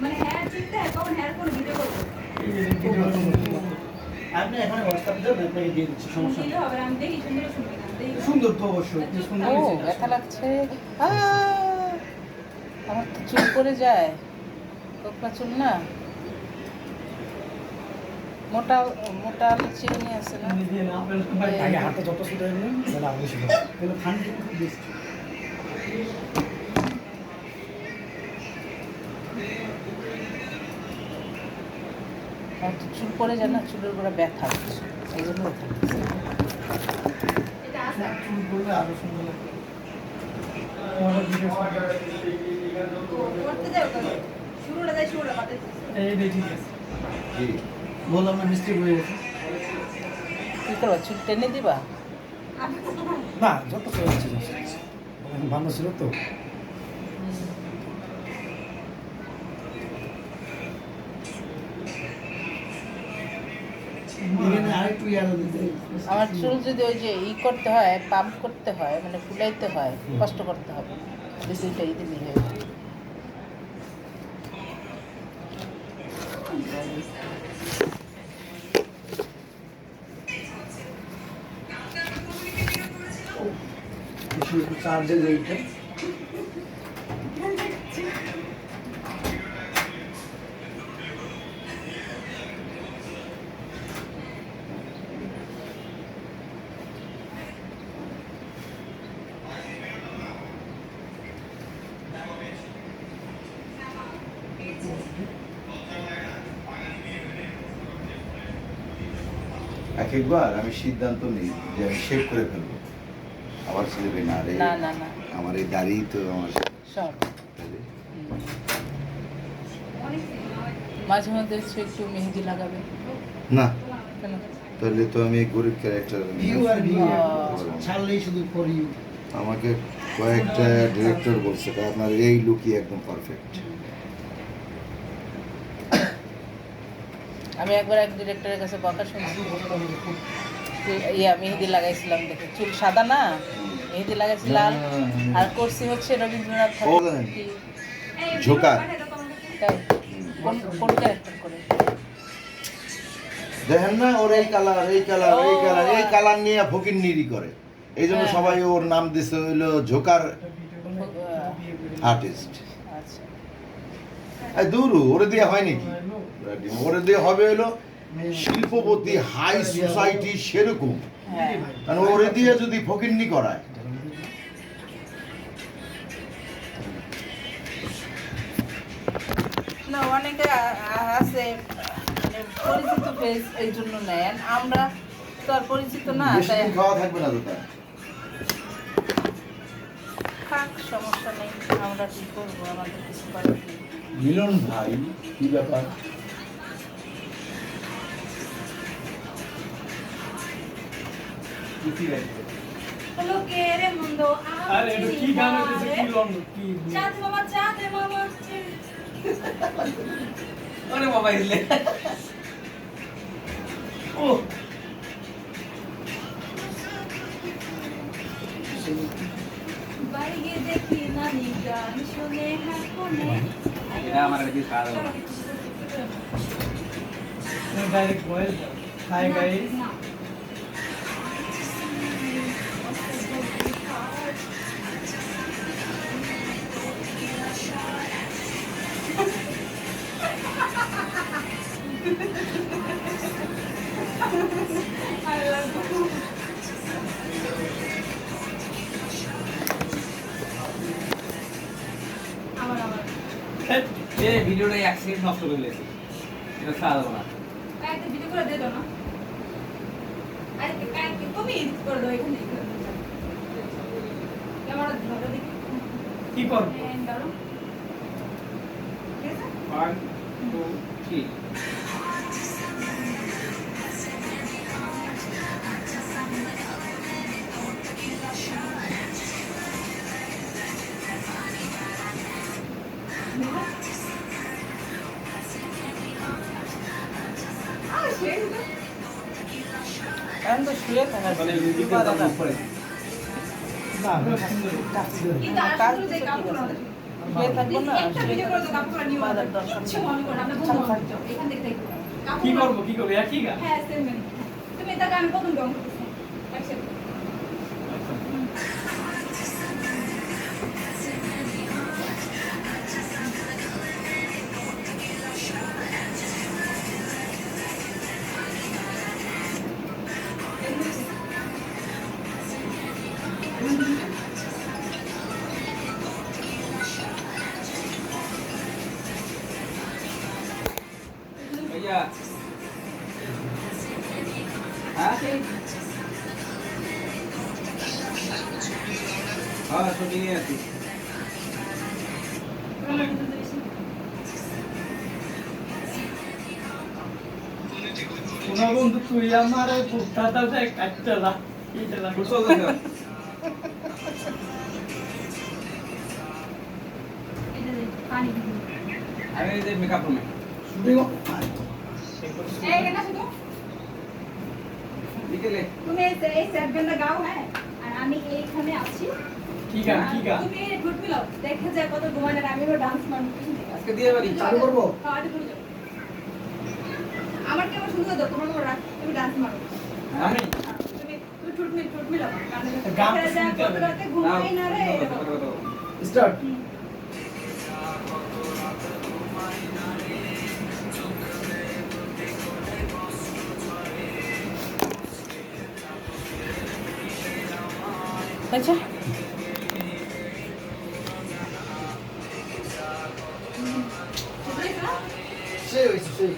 মানে হ্যাঁ চিন্তা হ্যাঁ কখন হ্যাঁ কোন ভিডিও করব আপনি এখানে হোয়াটসঅ্যাপ দেন আপনাকে দিয়ে দিচ্ছি সমস্যা নেই হবে আমি দেখি সুন্দর সুন্দর দেখি সুন্দর তো অবশ্যই কি সুন্দর ও হয়েছে ব্যথা লাগছে আমার তো চুল পড়ে যায় কোকড়া চুল না মোটা মোটা চিরুনি আছে না দিয়ে না আপনার আগে হাতটা যত ছোট হয়ে গেলেন তাহলে আপনি ছিল কিন্তু ঠান্ডা খুব বেশি আমার তো চুল পড়ে যায় না চুলের গোড়া ব্যথা হচ্ছে এই জন্য ব্যথা লাগছে এটা আছে চুল করলে আরো সুন্দর লাগবে আমাদের ভিডিও করতে যাও কবে শুরুটা যাই শুরুটা বাতে এই ঠিক আছে বললাম না মিস্টেক হয়ে গেছে কী করবো চুল টেনে দিবা আমি না যত হচ্ছে ভালো ছিল তো এখানে আরেকটু ইয়ারো দিতে আমার চুল যদি ওই যে করতে হয় পাম্প করতে হয় মানে ফুলাইতে হয় কষ্ট করতে হবে এই দুইটা ঈদে মিলে হয়ে যাবে। একটু চার্জে রেখে এক একবার আমি সিদ্ধান্ত নিই যে আমি শেভ করে ফেলবো আবার ছেলে না রে না না না আমার এই দাড়ি তো আমার সব মাঝে মধ্যে একটু মেহেদি লাগাবে না কেন তাহলে তো আমি গরিব ক্যারেক্টার ভিউ আর ভিউ ছাড়লেই শুধু ফর ইউ আমাকে কয়েকটা ডিরেক্টর বলছে যে আপনার এই লুকই একদম পারফেক্ট আমি একবার এক ডিরেক্টরের কাছে বকা শুনছি ইয়া মেহেদি লাগাইছিলাম দেখে চুল সাদা না মেহেদি লাগাইছি লাল আর করছি হচ্ছে রবীন্দ্রনাথ ও জানেন। ঝোঁকা। তাই কোন ক্যারেক্টার করে দেখেন না ওর এই কালার এই কালার এই কালার এই কালার নিয়ে ফকিরনিরি করে এই জন্য হ্যাঁ। সবাই ওর নাম দিচ্ছে হইলো জোকার আর্টিস্ট দূর ওরে দিয়ে হয় নাকি ওরে দিয়ে হবে হইলো শিল্পপতি হাই সোসাইটি সেরকম হ্যাঁ কারণ ওরে দিয়ে যদি ফকিরনি করায় না অনেকে আছে মানে পরিচিত ফেস এই জন্য নেন আমরা তো আর পরিচিত না বেশি তাই দিন খাওয়া থাকবে না তো তাই থাক সমস্যা নেই আমরা কি করবো আমাদের কিছু করার নেই মিলন ভাই কি ব্যাপার হলো কে রে মন্দ আরে এটা কি গান হইতেছে কি লং কি চাঁদ মামা আরে বাবা ইলে ও বাইরে দেখি নানি গান শুনে হাসনে এটা আমার কাছে সারা ডাইরেক্ট ভয়েস হাই গাইস এই ভিডিওটা 1 সেকেন্ড নষ্ট করে দিয়েছে এটা ছাড়বো না একটা ভিডিও করে দে দাও না আরে কাই তুমি এডিট করে দাও এখানে ক্যামেরা ধরো দেখি কি করব এন্ড দাও ঠিক আছে 1 2 3 এখন তো শুয়ে থাকা মানে মিউজিকটা দাম করে না সুন্দর কিন্তু আসলে দেখ কাপড় না শুয়ে থাকবো না একটা ভিডিও করে দাও কাপড় নিয়ে বাজার দরকার কিচ্ছু নেই। মনে করো না, আমরা বন্ধু বান্ধব। এখান থেকে দেখো কাপড় কি করবো কি করবো একই গা হ্যাঁ সেম তুমি এটা আমি প্রথম রং করতেছি একসাথে भैया हाँ हाँ शूटिंग है ऐसी শোনা বন্ধু তুই আমার পুস্তাটা কাটতে লা खुश हो गए এটা দে পানি দিবি अरे ये मेकअप रूम है শুটিং এই কেন শুধু निकले তুমি এই সেটবেন্ডটা গাও হ্যাঁ আর আমি এইখানে আছি কি গান কি গান তুমি ঠোঁট মিলাও দেখে যায় কত ঘুমানোর আমি এবার ডান্স মারব इसके दिए बारी চালু করবো হ্যাঁ এটা করে যাও আমার কেমন সুন্দর দাও তোমার করে রাখ তুমি ডান্স মারো আমি তুমি ঠোঁট মিলাও গান দেখা যায় কত রাতে ঘুমাই না রে স্টার্ট আচ্ছা বুঝলি না সেই হইছে সেই